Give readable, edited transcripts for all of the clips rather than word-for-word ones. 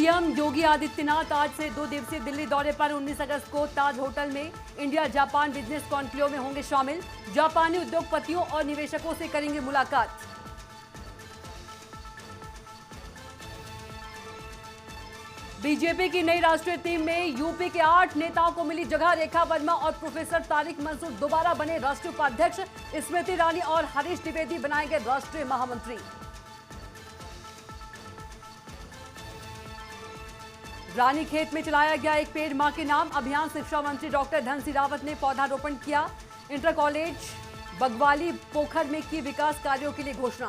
CM Yogi Adityanath आज से 2 दिवसीय दिल्ली दौरे पर 19 अगस्त को ताज होटल में इंडिया जापान बिजनेस कॉन्क्लेव में होंगे शामिल। जापानी उद्योगपतियों और निवेशकों से करेंगे मुलाकात। बीजेपी की नई राष्ट्रीय टीम में यूपी के 8 नेताओं को मिली जगह। रेखा वर्मा और प्रोफेसर तारिक मंसूर दोबारा बने राष्ट्रीय उपाध्यक्ष। स्मृति ईरानी और हरीश द्विवेदी बनाए गए राष्ट्रीय महामंत्री। रानीखेत में चलाया गया एक पेड़ मां के नाम अभियान। शिक्षा मंत्री डॉक्टर धन सिंह रावत ने पौधारोपण किया। इंटर कॉलेज बगवाली पोखर में की विकास कार्यों के लिए घोषणा।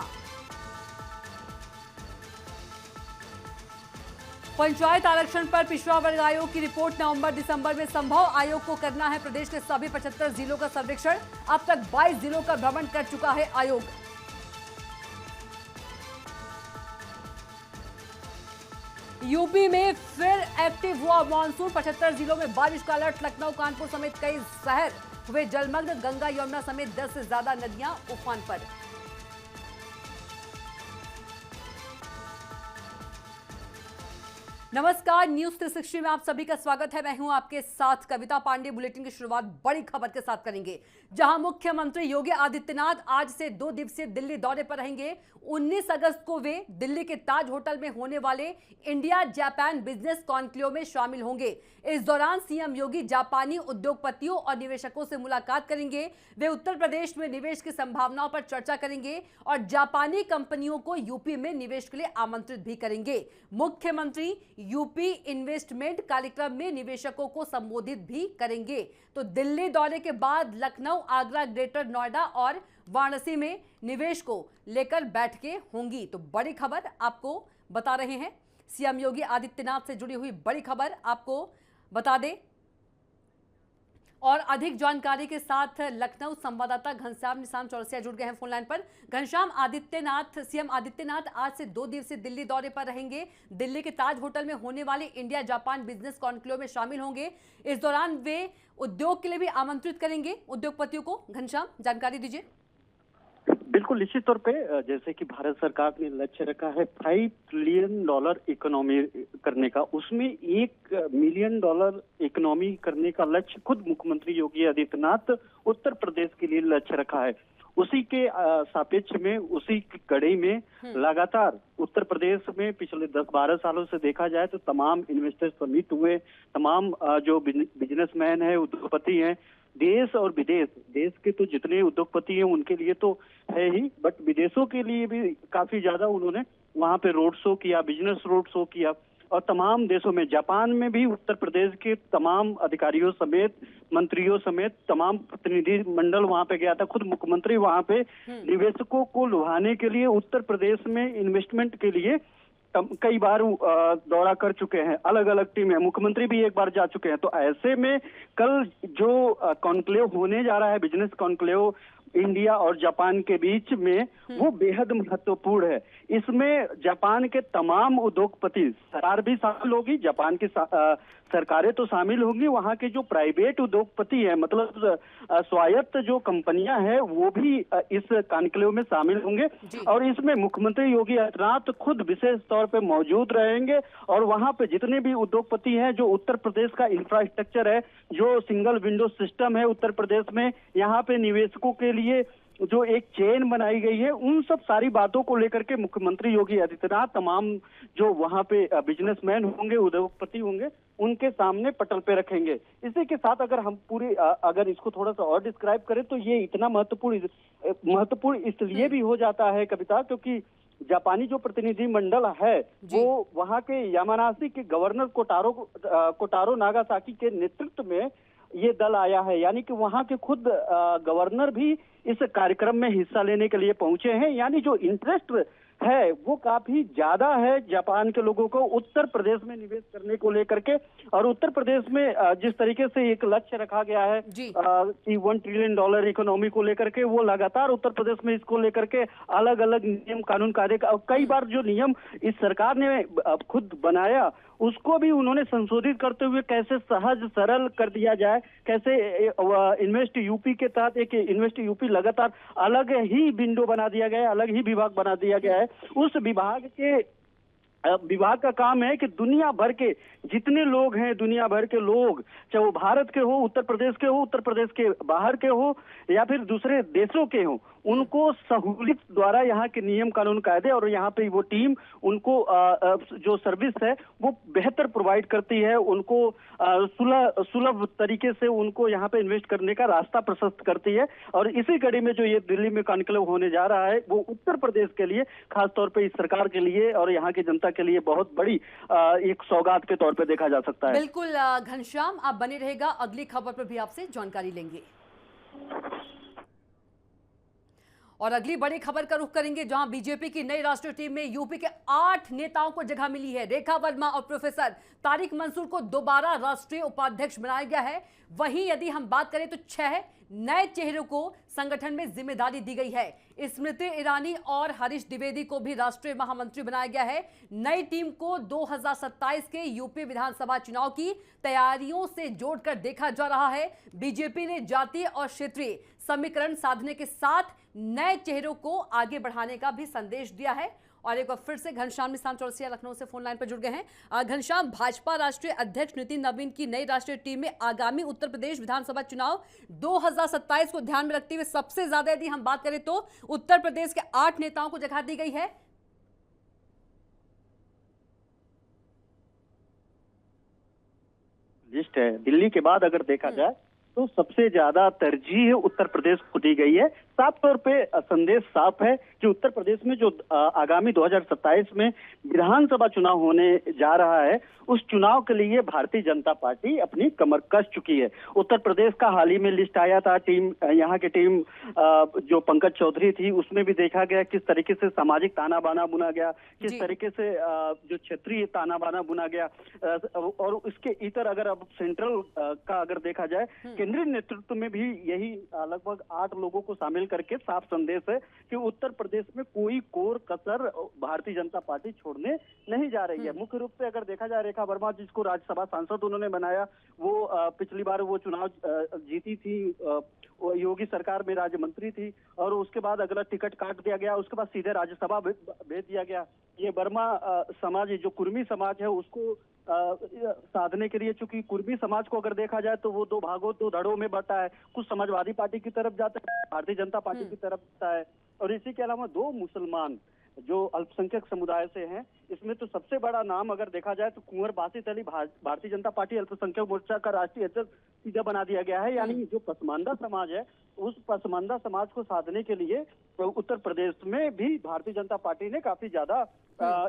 पंचायत आरक्षण पर पिछड़ा वर्ग आयोग की रिपोर्ट नवंबर-दिसंबर में संभव। आयोग को करना है प्रदेश के सभी 75 जिलों का सर्वेक्षण। अब तक 22 जिलों का भ्रमण कर चुका है आयोग। यूपी में फिर एक्टिव हुआ मानसून। 75 जिलों में बारिश का अलर्ट। लखनऊ कानपुर समेत कई शहर हुए जलमग्न। गंगा यमुना समेत 10 से ज्यादा नदियां उफान पर। नमस्कार, न्यूज 360 में आप सभी का स्वागत है। मैं हूं आपके साथ कविता पांडे। बुलेटिन की शुरुआत बड़ी खबर के साथ करेंगे, जहां मुख्यमंत्री योगी आदित्यनाथ आज से 2 दिवसीय दिल्ली दौरे पर रहेंगे। 19 अगस्त को वे दिल्ली के ताज होटल में होने वाले इंडिया जापान बिजनेस कॉन्क्लेव में शामिल होंगे। इस दौरान सीएम योगी जापानी उद्योगपतियों और निवेशकों से मुलाकात करेंगे। वे उत्तर प्रदेश में निवेश की संभावनाओं पर चर्चा करेंगे और जापानी कंपनियों को यूपी में निवेश के लिए आमंत्रित भी करेंगे। मुख्यमंत्री यूपी इन्वेस्टमेंट कार्यक्रम में निवेशकों को संबोधित भी करेंगे। तो दिल्ली दौरे के बाद लखनऊ, आगरा, ग्रेटर नोएडा और वाराणसी में निवेश को लेकर बैठकें होंगी। तो बड़ी खबर आपको बता रहे हैं, सीएम योगी आदित्यनाथ से जुड़ी हुई बड़ी खबर आपको बता दें। और अधिक जानकारी के साथ लखनऊ संवाददाता घनश्याम निशान चौरसिया जुड़ गए हैं फोन लाइन पर। घनश्याम, सीएम आदित्यनाथ आज से 2 दिवसीय दिल्ली दौरे पर रहेंगे। दिल्ली के ताज होटल में होने वाले इंडिया जापान बिजनेस कॉन्क्लेव में शामिल होंगे। इस दौरान वे उद्योग के लिए भी आमंत्रित करेंगे उद्योगपतियों को। घनश्याम, जानकारी दीजिए। बिल्कुल, निश्चित तौर पे जैसे कि भारत सरकार ने लक्ष्य रखा है $5 ट्रिलियन इकोनॉमी करने का, उसमें $1 मिलियन इकोनॉमी करने का लक्ष्य खुद मुख्यमंत्री योगी आदित्यनाथ उत्तर प्रदेश के लिए लक्ष्य रखा है। उसी के सापेक्ष में, उसी की कड़ी में लगातार उत्तर प्रदेश में पिछले 10-12 सालों से देखा जाए तो तमाम इन्वेस्टर समिट हुए। तमाम जो बिजनेसमैन है, उद्योगपति हैं, देश और विदेश, देश के तो जितने उद्योगपति हैं उनके लिए तो है ही, बट विदेशों के लिए भी काफी ज्यादा उन्होंने वहां पे रोड शो किया, बिजनेस रोड शो किया। और तमाम देशों में, जापान में भी उत्तर प्रदेश के तमाम अधिकारियों समेत, मंत्रियों समेत तमाम प्रतिनिधि मंडल वहां पे गया था। खुद मुख्यमंत्री वहां पे निवेशकों को लुभाने के लिए उत्तर प्रदेश में इन्वेस्टमेंट के लिए कई बार दौरा कर चुके हैं। अलग अलग टीमें, मुख्यमंत्री भी एक बार जा चुके हैं। तो ऐसे में कल जो कॉन्क्लेव होने जा रहा है, बिजनेस कॉन्क्लेव इंडिया और जापान के बीच में, वो बेहद महत्वपूर्ण है। इसमें जापान के तमाम उद्योगपति, सरकार भी शामिल होगी, जापान की सरकारें तो शामिल होंगी, वहाँ के जो प्राइवेट उद्योगपति हैं, मतलब स्वायत्त जो कंपनियां हैं, वो भी इस कॉन्क्लेव में शामिल होंगे। और इसमें मुख्यमंत्री योगी आदित्यनाथ खुद विशेष तौर पे मौजूद रहेंगे। और वहाँ पे जितने भी उद्योगपति हैं, जो उत्तर प्रदेश का इंफ्रास्ट्रक्चर है, जो सिंगल विंडो सिस्टम है उत्तर प्रदेश में, यहाँ पे निवेशकों के लिए जो एक चेन बनाई गई है, उन सब सारी बातों को लेकर के मुख्यमंत्री योगी आदित्यनाथ तमाम जो वहां पे बिजनेसमैन होंगे, उद्योगपति होंगे, उनके सामने पटल पे रखेंगे। इसी के साथ अगर हम अगर इसको थोड़ा सा और डिस्क्राइब करें तो ये इतना महत्वपूर्ण इसलिए भी हो जाता है कविता, क्योंकि जापानी जो प्रतिनिधि मंडल है वो वहां के यामानासी के गवर्नर कोटारो नागासाकी के नेतृत्व में ये दल आया है। यानी कि वहां के खुद गवर्नर भी इस कार्यक्रम में हिस्सा लेने के लिए पहुंचे हैं। यानी जो इंटरेस्ट है वो काफी ज्यादा है जापान के लोगों को उत्तर प्रदेश में निवेश करने को लेकर के। और उत्तर प्रदेश में जिस तरीके से एक लक्ष्य रखा गया है कि $1 ट्रिलियन इकोनॉमी को लेकर के, वो लगातार उत्तर प्रदेश में इसको लेकर के अलग अलग नियम कानून कार्य का, कई बार जो नियम इस सरकार ने खुद बनाया उसको भी उन्होंने संशोधित करते हुए कैसे सहज सरल कर दिया जाए, कैसे इन्वेस्ट यूपी के तहत एक इन्वेस्ट यूपी लगातार अलग ही विंडो बना दिया गया है, अलग ही विभाग बना दिया गया है। उस विभाग के विभाग का काम है कि दुनिया भर के जितने लोग हैं, दुनिया भर के लोग, चाहे वो भारत के हो, उत्तर प्रदेश के हो, उत्तर प्रदेश के बाहर के हो या फिर दूसरे देशों के हो, उनको सहूलियत द्वारा यहाँ के नियम कानून कायदे और यहाँ पे वो टीम उनको जो सर्विस है वो बेहतर प्रोवाइड करती है, उनको सुलभ तरीके से उनको यहाँ पे इन्वेस्ट करने का रास्ता प्रशस्त करती है। और इसी कड़ी में जो ये दिल्ली में कॉन्क्लेव होने जा रहा है वो उत्तर प्रदेश के लिए, खासतौर पे इस सरकार के लिए और यहाँ की जनता के लिए बहुत बड़ी एक सौगात के तौर पे देखा जा सकता है। बिल्कुल घनश्याम, आप बने रहेगा, अगली खबर पर भी आपसे जानकारी लेंगे। और अगली बड़ी खबर का रुख करेंगे, जहां बीजेपी की नई राष्ट्रीय टीम में यूपी के 8 नेताओं को जगह मिली है। रेखा वर्मा और प्रोफेसर तारिक मंसूर को दोबारा राष्ट्रीय उपाध्यक्ष बनाया गया है। वहीं यदि हम बात करें तो 6 नए चेहरों को संगठन में जिम्मेदारी दी गई है। स्मृति ईरानी और हरीश द्विवेदी को भी राष्ट्रीय महामंत्री बनाया गया है। नई टीम को 2027 के यूपी विधानसभा चुनाव की तैयारियों से जोड़कर देखा जा रहा है। बीजेपी ने जातीय और क्षेत्रीय समीकरण साधने के साथ नए चेहरों को आगे बढ़ाने का भी संदेश दिया है। और एक बार फिर से घनश्याम निशान चौरसिया लखनऊ से फोन लाइन पर जुड़ गए हैं। घनश्याम, भाजपा राष्ट्रीय अध्यक्ष नितिन नवीन की नई राष्ट्रीय टीम में आगामी उत्तर प्रदेश विधानसभा चुनाव 2027 को ध्यान में रखते हुए सबसे ज्यादा यदि हम बात करें तो उत्तर प्रदेश के 8 नेताओं को जगह दी गई है। लिस्ट है दिल्ली के बाद अगर देखा जाए तो सबसे ज्यादा तरजीह उत्तर प्रदेश को दी गई है। साफ तौर पे संदेश साफ है कि उत्तर प्रदेश में जो आगामी 2027 में विधानसभा चुनाव होने जा रहा है, उस चुनाव के लिए भारतीय जनता पार्टी अपनी कमर कस चुकी है। उत्तर प्रदेश का हाल ही में लिस्ट आया था, टीम यहाँ की टीम जो पंकज चौधरी थी उसमें भी देखा गया किस तरीके से सामाजिक ताना बाना बुना गया, किस तरीके से जो क्षेत्रीय ताना बाना बुना गया। और इसके इतर अगर अब सेंट्रल का अगर देखा जाए, केंद्रीय नेतृत्व में भी यही लगभग 8 लोगों को शामिल करके साफ संदेश है कि उत्तर प्रदेश में कोई कोर कसर भारतीय जनता पार्टी छोड़ने नहीं जा रही है। मुख्य रूप से अगर देखा जाए, रेखा वर्मा जिसको राज्यसभा सांसद उन्होंने बनाया, वो पिछली बार वो चुनाव जीती थी, योगी सरकार में राज्य मंत्री थी और उसके बाद अगला टिकट काट दिया गया, उसके बाद सीधे राज्यसभा भेज दिया गया। ये वर्मा समाज, जो कुर्मी समाज है, उसको साधने के लिए, चूंकि कुर्मी समाज को अगर देखा जाए तो वो 2 भागों 2 धड़ों में बटा है। कुछ समाजवादी पार्टी की तरफ जाता है, भारतीय जनता पार्टी की तरफ जाता है, और इसी के अलावा 2 मुसलमान जो अल्पसंख्यक समुदाय से हैं। इसमें तो सबसे बड़ा नाम अगर देखा जाए तो कुंवर बासित अली भारतीय जनता पार्टी अल्पसंख्यक मोर्चा का राष्ट्रीय अध्यक्ष सीधा बना दिया गया है। यानी जो पसमानदा समाज है, उस पसमानदा समाज को साधने के लिए उत्तर प्रदेश में भी भारतीय जनता पार्टी ने काफी ज्यादा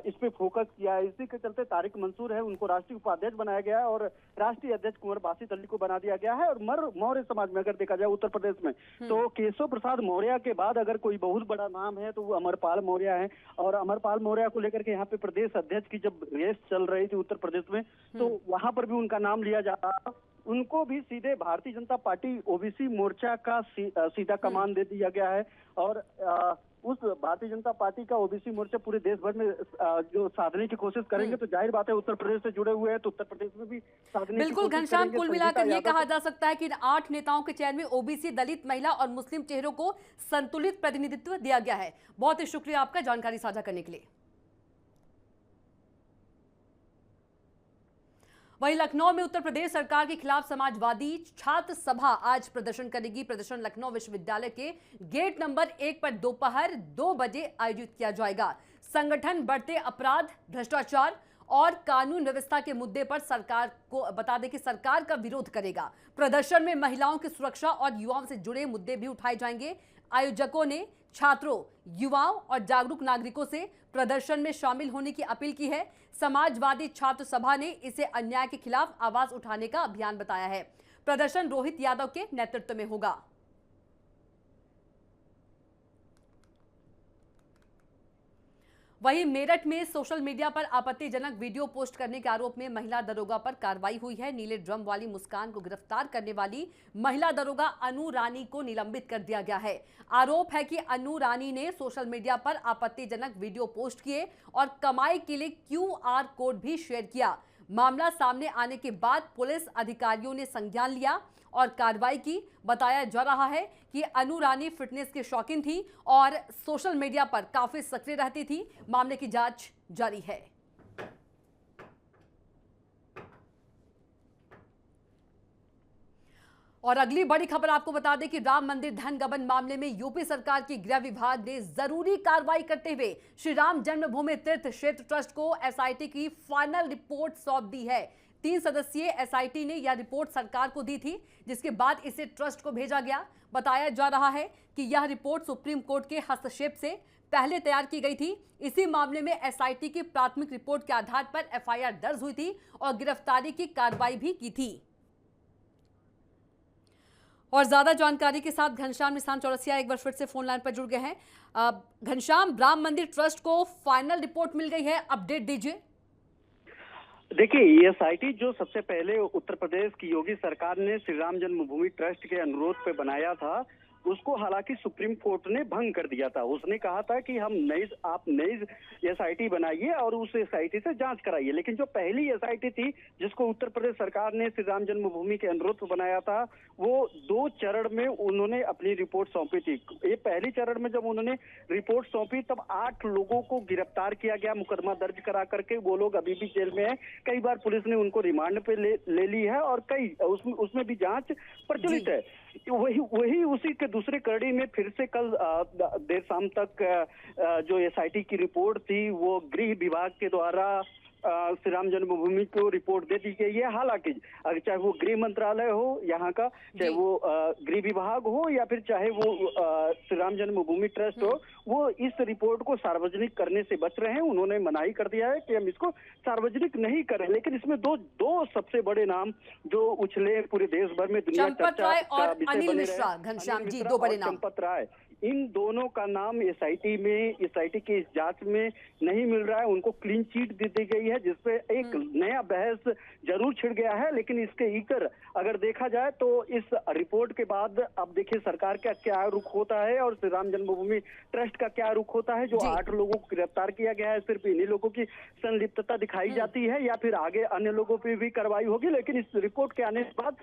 इस पे फोकस किया है। इसी के चलते तारिक मंसूर है, उनको राष्ट्रीय उपाध्यक्ष बनाया गया है और राष्ट्रीय अध्यक्ष कुंवर बासित अली को बना दिया गया है। और मौर्य समाज में अगर देखा जाए उत्तर प्रदेश में तो केशव प्रसाद मौर्य के बाद अगर कोई बहुत बड़ा नाम है तो वो अमरपाल मौर्य है। और अमरपाल मौर्य को लेकर के यहाँ पे प्रदेश अध्यक्ष की जब रेस चल रही थी उत्तर प्रदेश में, तो वहां पर भी उनका नाम लिया जा रहा था। उनको भी सीधे भारतीय जनता पार्टी ओबीसी मोर्चा का सीधा कमान दे दिया गया है। और उस भारतीय जनता पार्टी का ओबीसी मोर्चा पूरे देश भर में जो साधने की कोशिश करेंगे, तो जाहिर बात है उत्तर प्रदेश से जुड़े हुए हैं तो उत्तर प्रदेश में भी साधने बिल्कुल घनश्याम, कुल मिलाकर ये कहा जा सकता है कि इन 8 नेताओं के चयन में ओबीसी, दलित, महिला और मुस्लिम चेहरों को संतुलित प्रतिनिधित्व दिया गया है। बहुत ही शुक्रिया आपका जानकारी साझा करने के लिए। वहीं लखनऊ में उत्तर प्रदेश सरकार के खिलाफ समाजवादी छात्र सभा आज प्रदर्शन करेगी। प्रदर्शन लखनऊ विश्वविद्यालय के गेट नंबर 1 पर दोपहर 2 बजे आयोजित किया जाएगा। संगठन बढ़ते अपराध, भ्रष्टाचार और कानून व्यवस्था के मुद्दे पर सरकार को बता दें कि सरकार का विरोध करेगा। प्रदर्शन में महिलाओं की सुरक्षा और युवाओं से जुड़े मुद्दे भी उठाए जाएंगे। आयोजकों ने छात्रों, युवाओं और जागरूक नागरिकों से प्रदर्शन में शामिल होने की अपील की है। समाजवादी छात्र सभा ने इसे अन्याय के खिलाफ आवाज उठाने का अभियान बताया है। प्रदर्शन रोहित यादव के नेतृत्व में होगा। वहीं मेरठ में सोशल मीडिया पर आपत्तिजनक वीडियो पोस्ट करने के आरोप में महिला दरोगा पर कार्रवाई हुई है। नीले ड्रम वाली मुस्कान को गिरफ्तार करने वाली महिला दरोगा अनु रानी को निलंबित कर दिया गया है। आरोप है कि अनु रानी ने सोशल मीडिया पर आपत्तिजनक वीडियो पोस्ट किए और कमाई के लिए QR कोड भी शेयर किया। मामला सामने आने के बाद पुलिस अधिकारियों ने संज्ञान लिया और कार्रवाई की। बताया जा रहा है कि अनु रानी फिटनेस की शौकीन थी और सोशल मीडिया पर काफी सक्रिय रहती थी। मामले की जांच जारी है। और अगली बड़ी खबर आपको बता दें कि राम मंदिर धन गबन मामले में यूपी सरकार की गृह विभाग ने जरूरी कार्रवाई करते हुए श्री राम जन्मभूमि तीर्थ क्षेत्र ट्रस्ट को एसआईटी की फाइनल रिपोर्ट सौंप दी है। 3 सदस्यीय एसआईटी ने यह रिपोर्ट सरकार को दी थी, जिसके बाद इसे ट्रस्ट को भेजा गया। बताया जा रहा है कि यह रिपोर्ट सुप्रीम कोर्ट के हस्तक्षेप से पहले तैयार की गई थी। इसी मामले में एसआईटी की प्राथमिक रिपोर्ट के आधार पर एफआईआर दर्ज हुई थी और गिरफ्तारी की कार्रवाई भी की थी। और ज्यादा जानकारी के साथ घनश्याम निशान चौरसिया एक बार फिर से फोन लाइन पर जुड़ गए हैं। घनश्याम, राम मंदिर ट्रस्ट को फाइनल रिपोर्ट मिल गई है, अपडेट दीजिए। देखिए, ये एसआईटी जो सबसे पहले उत्तर प्रदेश की योगी सरकार ने श्री राम जन्मभूमि ट्रस्ट के अनुरोध पे बनाया था, उसको हालांकि सुप्रीम कोर्ट ने भंग कर दिया था। उसने कहा था कि हम आप नई एसआईटी बनाइए और उस एसआईटी से जांच कराइए। लेकिन जो पहली एसआईटी थी जिसको उत्तर प्रदेश सरकार ने श्री राम जन्मभूमि के अनुरोध पर बनाया था, वो 2 चरण में उन्होंने अपनी रिपोर्ट सौंपी थी। ये पहली चरण में जब उन्होंने रिपोर्ट सौंपी तब 8 लोगों को गिरफ्तार किया गया, मुकदमा दर्ज करा करके। वो लोग अभी भी जेल में है। कई बार पुलिस ने उनको रिमांड पे ले ली है और कई उसमें भी जांच प्रचलित है। वही उसी के दूसरे कड़ी में फिर से कल देर शाम तक जो एसआईटी की रिपोर्ट थी वो गृह विभाग के द्वारा श्री राम जन्मभूमि को रिपोर्ट दे दी गई है। हालांकि चाहे वो गृह मंत्रालय हो यहाँ का, चाहे वो गृह विभाग हो या फिर चाहे वो श्री राम जन्मभूमि ट्रस्ट हो, वो इस रिपोर्ट को सार्वजनिक करने से बच रहे हैं। उन्होंने मनाही कर दिया है कि हम इसको सार्वजनिक नहीं करें। लेकिन इसमें दो सबसे बड़े नाम जो उछले पूरे देश भर में दुनिया चंपत राय और अनिल मिश्रा, घनश्याम जी, 2 बड़े नाम। चंपत राय, इन दोनों का नाम एसआईटी की इस जांच में नहीं मिल रहा है। उनको क्लीन चिट दे दी गई है, जिसपे एक नया बहस जरूर छिड़ गया है। लेकिन इसके इतर अगर देखा जाए तो इस रिपोर्ट के बाद अब देखिए सरकार का क्या रुख होता है और श्री राम जन्मभूमि ट्रस्ट का क्या रुख होता है। जो 8 लोगों को गिरफ्तार किया गया है, सिर्फ इन्हीं लोगों की संलिप्तता दिखाई जाती है या फिर आगे अन्य लोगों पर भी कार्रवाई होगी। लेकिन इस रिपोर्ट के आने के बाद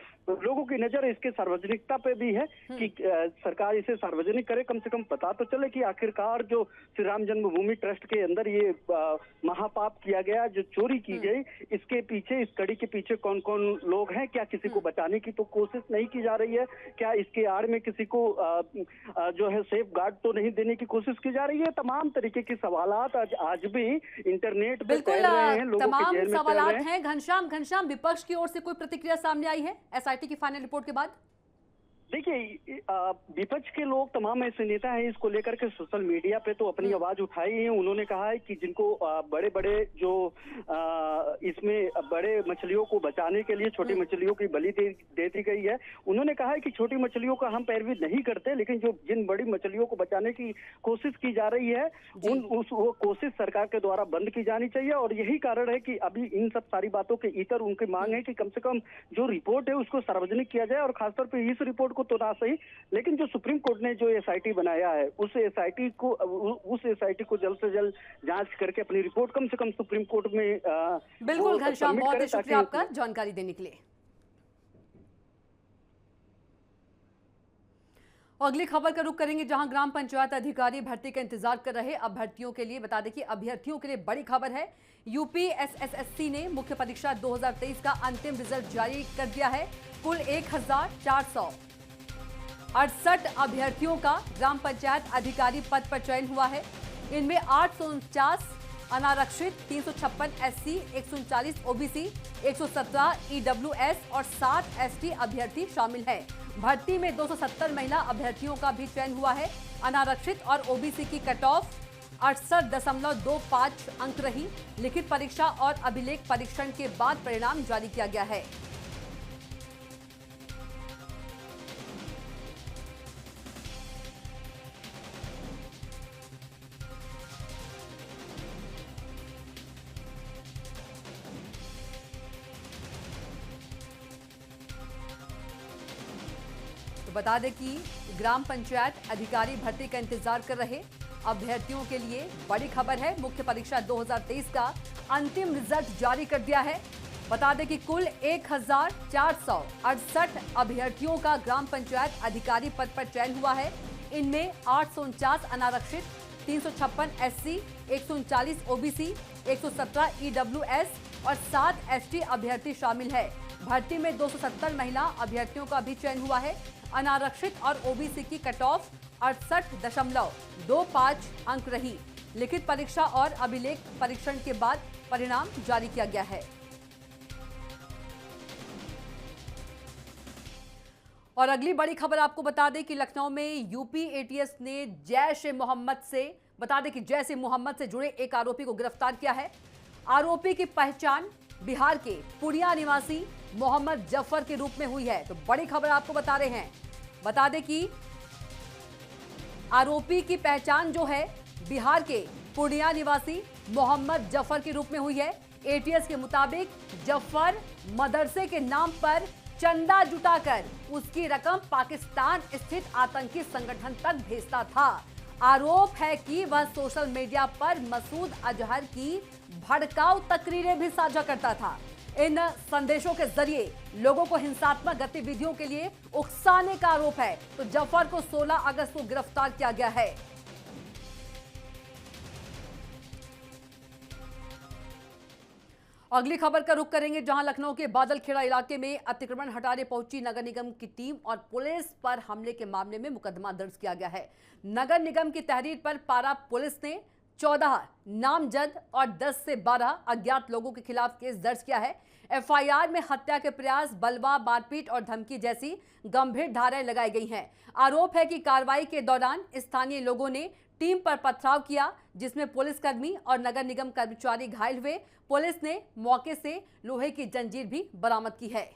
लोगों की नजर इसके सार्वजनिकता पे भी है कि सरकार इसे सार्वजनिक करे, कम से कम पता तो चले कि आखिरकार जो श्री राम जन्मभूमि ट्रस्ट के अंदर ये महापाप किया गया, जो चोरी की गई, इसके पीछे, इस कड़ी के पीछे कौन कौन लोग हैं। क्या किसी को बचाने की तो कोशिश नहीं की जा रही है? क्या इसके आड़ में किसी को जो है सेफ गार्ड तो नहीं देने की कोशिश की जा रही है? तमाम तरीके के सवालात आज भी इंटरनेट पे बिल्कुल रहे हैं, लोगों तमाम के जेल में सवालात हैं। घनश्याम, विपक्ष की ओर से कोई प्रतिक्रिया सामने आई है एसआईटी की फाइनल रिपोर्ट के बाद? देखिए, विपक्ष के लोग, तमाम ऐसे नेता हैं, इसको लेकर के सोशल मीडिया पे तो अपनी आवाज उठाई है। उन्होंने कहा है कि जिनको बड़े बड़े जो इसमें बड़े मछलियों को बचाने के लिए छोटी मछलियों की बलि दे दी गई है। उन्होंने कहा है कि छोटी मछलियों का हम पैरवी नहीं करते, लेकिन जो जिन बड़ी मछलियों को बचाने की कोशिश की जा रही है वो कोशिश सरकार के द्वारा बंद की जानी चाहिए। और यही कारण है कि अभी इन सब सारी बातों के इतर उनकी मांग है कि कम से कम जो रिपोर्ट है उसको सार्वजनिक किया जाए। और खासतौर पर इस रिपोर्ट को तो ना सही, लेकिन जो सुप्रीम कोर्ट ने जो एसआईटी बनाया है उस एसआईटी को जल्द से जल्द जांच करके अपनी रिपोर्ट कम से कम सुप्रीम कोर्ट में बिल्कुल घनश्याम, बहुत ही शुक्रिया आपका जानकारी देने के लिए। अगली खबर का रुख करेंगे, जहां ग्राम पंचायत अधिकारी भर्ती का इंतजार कर रहे अभ्यर्थियों के लिए बता दें कि अभ्यर्थियों के लिए बड़ी खबर है। यूपी एसएसएससी ने मुख्य परीक्षा 2023 का अंतिम रिजल्ट जारी कर दिया है। कुल 1468 अभ्यर्थियों का ग्राम पंचायत अधिकारी पद पर चयन हुआ है। इनमें 849 अनारक्षित, 356 एससी, 139 ओबीसी, 117 ईडब्ल्यूएस और 7 एसटी अभ्यर्थी शामिल हैं। भर्ती में 270 महिला अभ्यर्थियों का भी चयन हुआ है। अनारक्षित और ओबीसी की कट ऑफ 68.25 अंक रही। लिखित परीक्षा और अभिलेख परीक्षण के बाद परिणाम जारी किया गया है। तो बता दें कि ग्राम पंचायत अधिकारी भर्ती का इंतजार कर रहे अभ्यर्थियों के लिए बड़ी खबर है। मुख्य परीक्षा 2023 का अंतिम रिजल्ट जारी कर दिया है। बता दें कि कुल 1468 अभ्यर्थियों का ग्राम पंचायत अधिकारी पद पर चयन हुआ है। इनमें 849 अनारक्षित, 356 एससी, 139 ओबीसी, 117 ईडब्ल्यूएस और 7 एसटी अभ्यर्थी शामिल है। भर्ती में 270 महिला अभ्यर्थियों का भी चयन हुआ है। अनारक्षित और ओबीसी की कट ऑफ 68.25 अंक रही। लिखित परीक्षा और अभिलेख परीक्षण के बाद परिणाम जारी किया गया है। और अगली बड़ी खबर आपको बता दें कि लखनऊ में यूपी एटीएस ने जैश ए मोहम्मद से जुड़े एक आरोपी को गिरफ्तार किया है। आरोपी की पहचान बिहार के पूर्णिया निवासी मोहम्मद जफर के रूप में हुई है। तो बड़ी खबर आपको बता रहे हैं, बता दें कि आरोपी की पहचान जो है बिहार के पूर्णिया निवासी मोहम्मद जफर के रूप में हुई है। एटीएस के मुताबिक जफर मदरसे के नाम पर चंदा जुटाकर उसकी रकम पाकिस्तान स्थित आतंकी संगठन तक भेजता था। आरोप है कि वह सोशल मीडिया पर मसूद अजहर की भड़काऊ तकरीरें भी साझा करता था। इन संदेशों के जरिए लोगों को हिंसात्मक गतिविधियों के लिए उकसाने का आरोप है। तो जफर को 16 अगस्त को गिरफ्तार किया गया है। अगली खबर का रुख करेंगे, जहां लखनऊ के बादलखेड़ा इलाके में अतिक्रमण हटाने पहुंची नगर निगम की टीम और पुलिस पर हमले के मामले में मुकदमा दर्ज किया गया है। नगर निगम की तहरीर पर पारा पुलिस ने 14 नामजद और 10 से 12 अज्ञात लोगों के खिलाफ केस दर्ज किया है। एफआईआर में हत्या के प्रयास, बलवा, मारपीट और धमकी जैसी गंभीर धाराएं लगाई गई हैं। आरोप है कि कार्रवाई के दौरान स्थानीय लोगों ने टीम पर पथराव किया, जिसमें पुलिसकर्मी और नगर निगम कर्मचारी घायल हुए। पुलिस ने मौके से लोहे की जंजीर भी बरामद की है।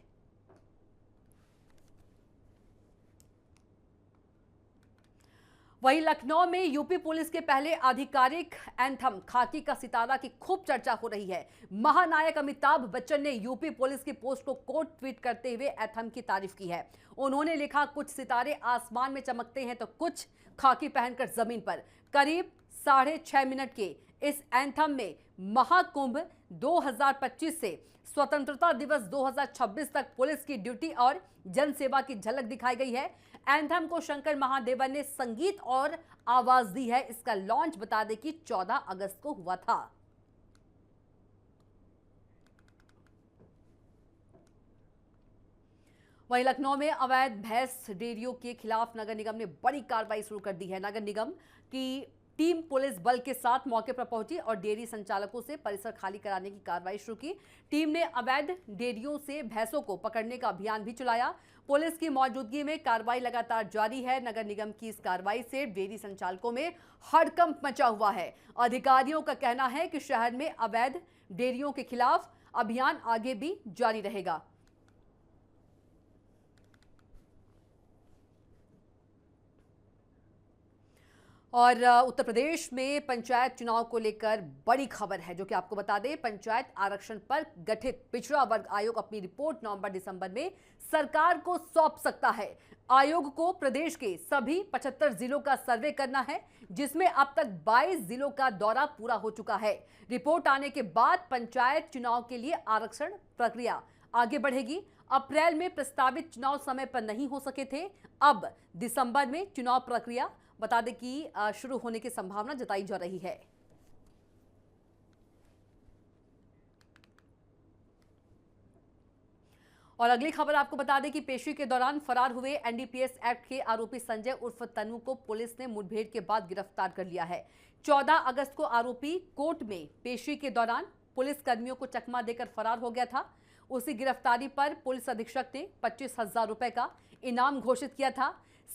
वहीं लखनऊ में यूपी पुलिस के पहले आधिकारिक एंथम खाकी का सितारा की खूब चर्चा हो रही है। महानायक अमिताभ बच्चन ने यूपी पुलिस की पोस्ट को कोट ट्वीट करते हुए एंथम की तारीफ की है। उन्होंने लिखा, कुछ सितारे आसमान में चमकते हैं तो कुछ खाकी पहनकर जमीन पर। करीब 6.5 मिनट के इस एंथम में महाकुंभ 2025 से स्वतंत्रता दिवस 2026 तक पुलिस की ड्यूटी और जनसेवा की झलक दिखाई गई है। एंथम को शंकर महादेवन ने संगीत और आवाज दी है। इसका लॉन्च बता दें कि 14 अगस्त को हुआ था। वहीं लखनऊ में अवैध भैंस डेयरियों के खिलाफ नगर निगम ने बड़ी कार्रवाई शुरू कर दी है। नगर निगम की टीम पुलिस बल के साथ मौके पर पहुंची और डेयरी संचालकों से परिसर खाली कराने की कार्रवाई शुरू की। टीम ने अवैध डेयरियों से भैंसों को पकड़ने का अभियान भी चलाया। पुलिस की मौजूदगी में कार्रवाई लगातार जारी है। नगर निगम की इस कार्रवाई से डेयरी संचालकों में हड़कंप मचा हुआ है। अधिकारियों का कहना है कि शहर में अवैध डेयरियों के खिलाफ अभियान आगे भी जारी रहेगा। और उत्तर प्रदेश में पंचायत चुनाव को लेकर बड़ी खबर है, जो कि आपको बता दें। पंचायत आरक्षण पर गठित पिछड़ा वर्ग आयोग अपनी रिपोर्ट नवंबर-दिसंबर में सरकार को सौंप सकता है। आयोग को प्रदेश के सभी 75 जिलों का सर्वे करना है, जिसमें अब तक 22 जिलों का दौरा पूरा हो चुका है। रिपोर्ट आने के बाद पंचायत चुनाव के लिए आरक्षण प्रक्रिया आगे बढ़ेगी। अप्रैल में प्रस्तावित चुनाव समय पर नहीं हो सके थे, अब दिसंबर में चुनाव प्रक्रिया बता दें कि शुरू होने की संभावना जताई जा रही है। और अगली खबर आपको बता दें कि पेशी के दौरान फरार हुए एनडीपीएस एक्ट के आरोपी संजय उर्फ तनु को पुलिस ने मुठभेड़ के बाद गिरफ्तार कर लिया है। 14 अगस्त को आरोपी कोर्ट में पेशी के दौरान पुलिस कर्मियों को चकमा देकर फरार हो गया था। उसी गिरफ्तारी पर पुलिस अधीक्षक ने 25,000 रुपए का इनाम घोषित किया था।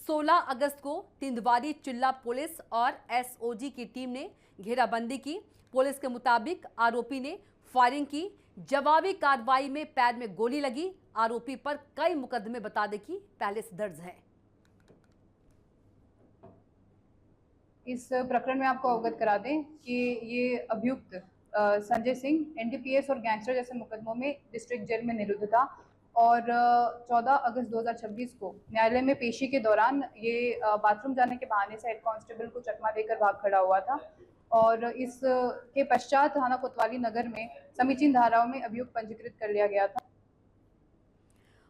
16 अगस्त को तिंदवारी चिल्ला पुलिस और एसओजी की टीम ने घेराबंदी की। पुलिस के मुताबिक आरोपी ने फायरिंग की। जवाबी कार्रवाई में पैर में गोली लगी। आरोपी पर कई मुकदमे बता दें कि पहले से दर्ज है। इस प्रकरण में आपको अवगत करा दें कि ये अभियुक्त संजय सिंह एनडीपीएस और गैंगस्टर जैसे मुकदमों में डिस्ट्रिक्ट जेल में निरुद्ध था और 14 अगस्त 2026 को न्यायालय में पेशी के दौरान ये बाथरूम जाने के बहाने से हेड कांस्टेबल को चकमा देकर भाग खड़ा हुआ था और इसके पश्चात थाना कोतवाली नगर में समीचीन धाराओं में अभियुक्त पंजीकृत कर लिया गया था।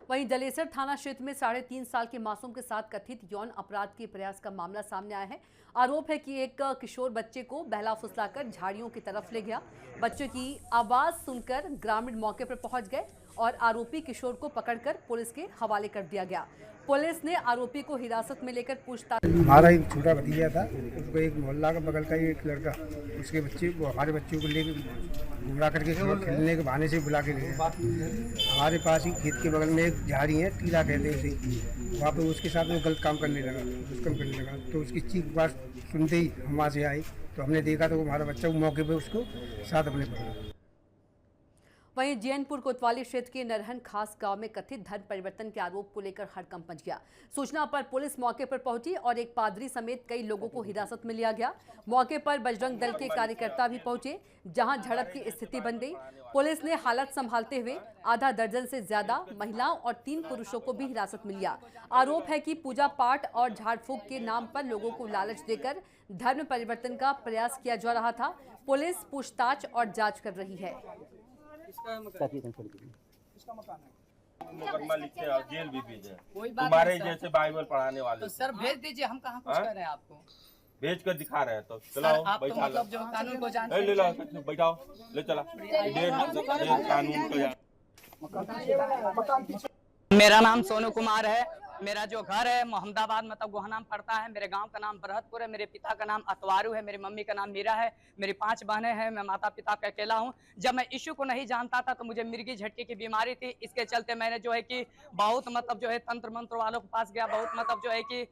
वहीं जलेसर थाना क्षेत्र में 3.5 साल के मासूम के साथ कथित यौन अपराध के प्रयास का मामला सामने आया है। आरोप है कि एक किशोर बच्चे को बहला फुसलाकर झाड़ियों की तरफ ले गया। बच्चे की आवाज सुनकर ग्रामीण मौके पर पहुंच गए और आरोपी किशोर को पकड़कर पुलिस के हवाले कर दिया गया। पुलिस ने आरोपी को हिरासत में लेकर पूछताछ। हमारा एक छोटा भतीजा था, उसको एक मोहल्ला का बगल का ही एक लड़का उसके बच्चे को हमारे बच्चों को लेकर घुमा करके खेलने के बहाने से बुला के ले गया। हमारे पास ही खेत के बगल में एक झाड़ी है, टीला कहते हैं उसे, वहाँ पे उसके साथ में गलत काम करने लगा, दुष्कर्म करने लगा। तो उसकी चीख बात सुनते ही हम वहाँ से आए तो हमने देखा तो हमारा बच्चा मौके पर उसको साथ अपने पकड़ा। वहीं जैनपुर कोतवाली क्षेत्र के नरहन खास गांव में कथित धर्म परिवर्तन के आरोप को लेकर हड़कंप मच गया। सूचना पर पुलिस मौके पर पहुंची और एक पादरी समेत कई लोगों को हिरासत में लिया गया। मौके पर बजरंग दल के कार्यकर्ता भी पहुंचे, जहां झड़प की स्थिति बन गई। पुलिस ने हालत संभालते हुए आधा दर्जन से ज्यादा महिलाओं और 3 पुरुषों को भी हिरासत में लिया। आरोप है कि पूजा पाठ और झाड़ फूक के नाम पर लोगों को लालच देकर धर्म परिवर्तन का प्रयास किया जा रहा था। पुलिस पूछताछ और जाँच कर रही है। मुकदमा लिखते और जेल भी भेजे तुम्हारे जैसे बाइबल पढ़ाने वाले। तो सर भेज दीजिए, हम कहाँ कुछ कर रहे हैं आपको, भेज कर दिखा रहे हैं। तो चलाओ, आप तो बैठा मतलब जो कानून को जानते ले लो, बैठाओ, ले चला कानून को। मेरा नाम सोनू कुमार है। मेरा जो घर है मोहम्मदाबाद मतलब गोहनाम पड़ता है। मेरे गांव का नाम बरहतपुर है। मेरे पिता का नाम अतवारू है। मेरी मम्मी का नाम मीरा है। मेरी 5 बहनें हैं। मैं माता पिता का अकेला हूं। जब मैं इशू को नहीं जानता था तो मुझे मिर्गी झटके की बीमारी थी। इसके चलते मैंने जो है कि बहुत मतलब जो है तंत्र मंत्र वालों के पास गया, बहुत मतलब जो है कि,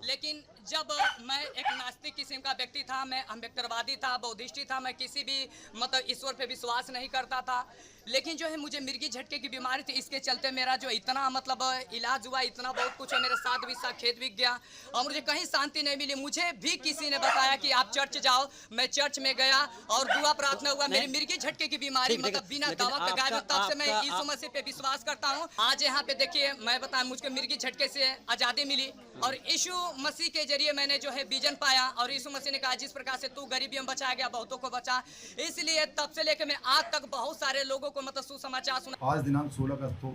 लेकिन जब मैं एक नास्तिक किस्म का व्यक्ति था, मैं अम्बेडकरवादी था, बौद्धिस्टी था, मैं किसी भी मतलब ईश्वर पे विश्वास नहीं करता था। लेकिन जो है मुझे मिर्गी झटके की बीमारी थी, इसके चलते मेरा जो इतना मतलब इलाज हुआ, इतना बहुत कुछ है। मेरे 7 बीघा खेत बिक गया और मुझे कहीं शांति नहीं मिली। मुझे भी किसी ने बताया कि आप चर्च जाओ। मैं चर्च में गया और दुआ प्रार्थना हुआ। मेरी मिर्गी झटके की बीमारी मतलब बिना दवा के गायब। तब से मैं यीशु मसीह पे विश्वास करता हूँ। आज यहाँ पे देखिए मैं बताऊँ, मुझको मिर्गी झटके से आज़ादी मिली और यीशु मसीह के जरिए मैंने जो है विजन पाया। और यीशु मसीह ने कहा जिस प्रकार से तू गरीबियों में बचाया गया, बहुतों को बचा। इसलिए तब से लेकर मैं आज तक बहुत सारे लोगों को मतलब सुसमाचार सुना। आज दिनांक 16 अगस्त को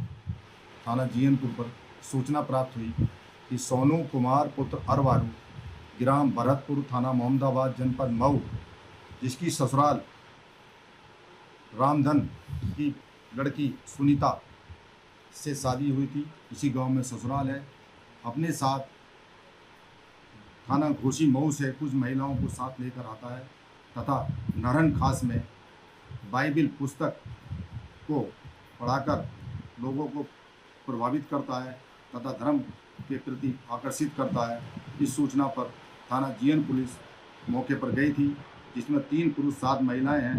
थाना जीएनपुर पर सूचना प्राप्त हुई कि सोनू कुमार पुत्र अरवारू, ग्राम भरतपुर, थाना मोहम्मदाबाद, जनपद मऊ, जिसकी ससुराल रामधन की लड़की सुनीता से शादी हुई थी, इसी गांव में ससुराल है, अपने साथ थाना घोसी मऊ से कुछ महिलाओं को साथ लेकर आता है तथा नरहन खास में बाइबिल पुस्तक को पढ़ाकर लोगों को प्रभावित करता है तथा धर्म के प्रति आकर्षित करता है। इस सूचना पर थाना जीएन पुलिस मौके पर गई थी, जिसमें 3 पुरुष 7 महिलाएं हैं,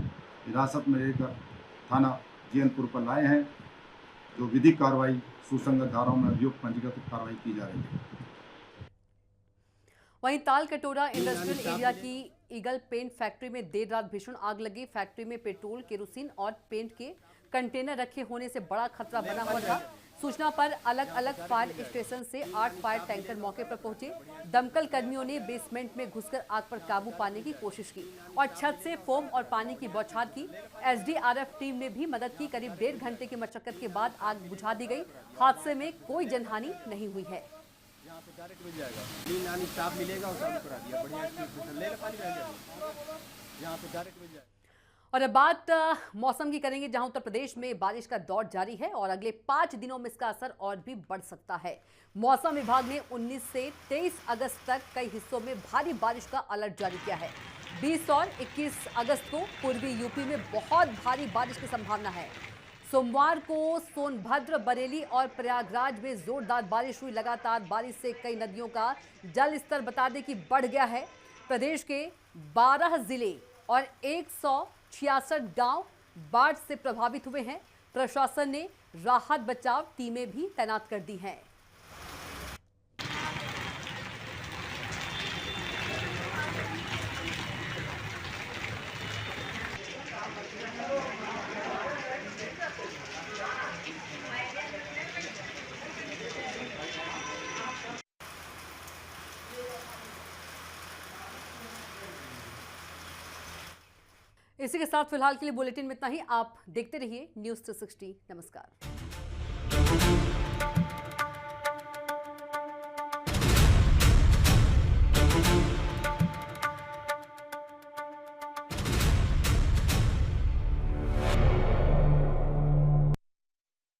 हिरासत में लेकर थाना जीएनपुर पर लाए हैं, जो विधिक कार्रवाई सुसंगत धाराओं में अभियुक्त पंजीकृत कार्रवाई की जा रही है। वहीं ताल कटोरा इंडस्ट्रियल एरिया की ईगल पेंट फैक्ट्री में देर रात भीषण आग लगी। फैक्ट्री में पेट्रोल, केरोसिन और पेंट के कंटेनर रखे होने से बड़ा खतरा बना हुआ था। सूचना पर अलग अलग फायर स्टेशन से 8 फायर टैंकर मौके पर पहुंचे। दमकल कर्मियों ने बेसमेंट में घुसकर आग पर काबू पाने की कोशिश की और छत से फोम और पानी की बौछार की। एसडीआरएफ टीम ने भी मदद की। करीब 1.5 घंटे की मशक्कत के बाद आग बुझा दी गई। हादसे में कोई जनहानि नहीं हुई है। और अब बात मौसम की करेंगे, जहां उत्तर प्रदेश में बारिश का दौर जारी है और अगले 5 दिनों में इसका असर और भी बढ़ सकता है। मौसम विभाग ने 19 से 23 अगस्त तक कई हिस्सों में भारी बारिश का अलर्ट जारी किया है। 20 और 21 अगस्त को पूर्वी यूपी में बहुत भारी बारिश की संभावना है। सोमवार को सोनभद्र, बरेली और प्रयागराज में जोरदार बारिश हुई। लगातार बारिश से कई नदियों का जल स्तर बता दें कि बढ़ गया है। प्रदेश के 12 जिले और 166 गांव बाढ़ से प्रभावित हुए हैं। प्रशासन ने राहत बचाव टीमें भी तैनात कर दी हैं। इसी के साथ फिलहाल के लिए बुलेटिन में इतना ही। आप देखते रहिए न्यूज़ 360। नमस्कार।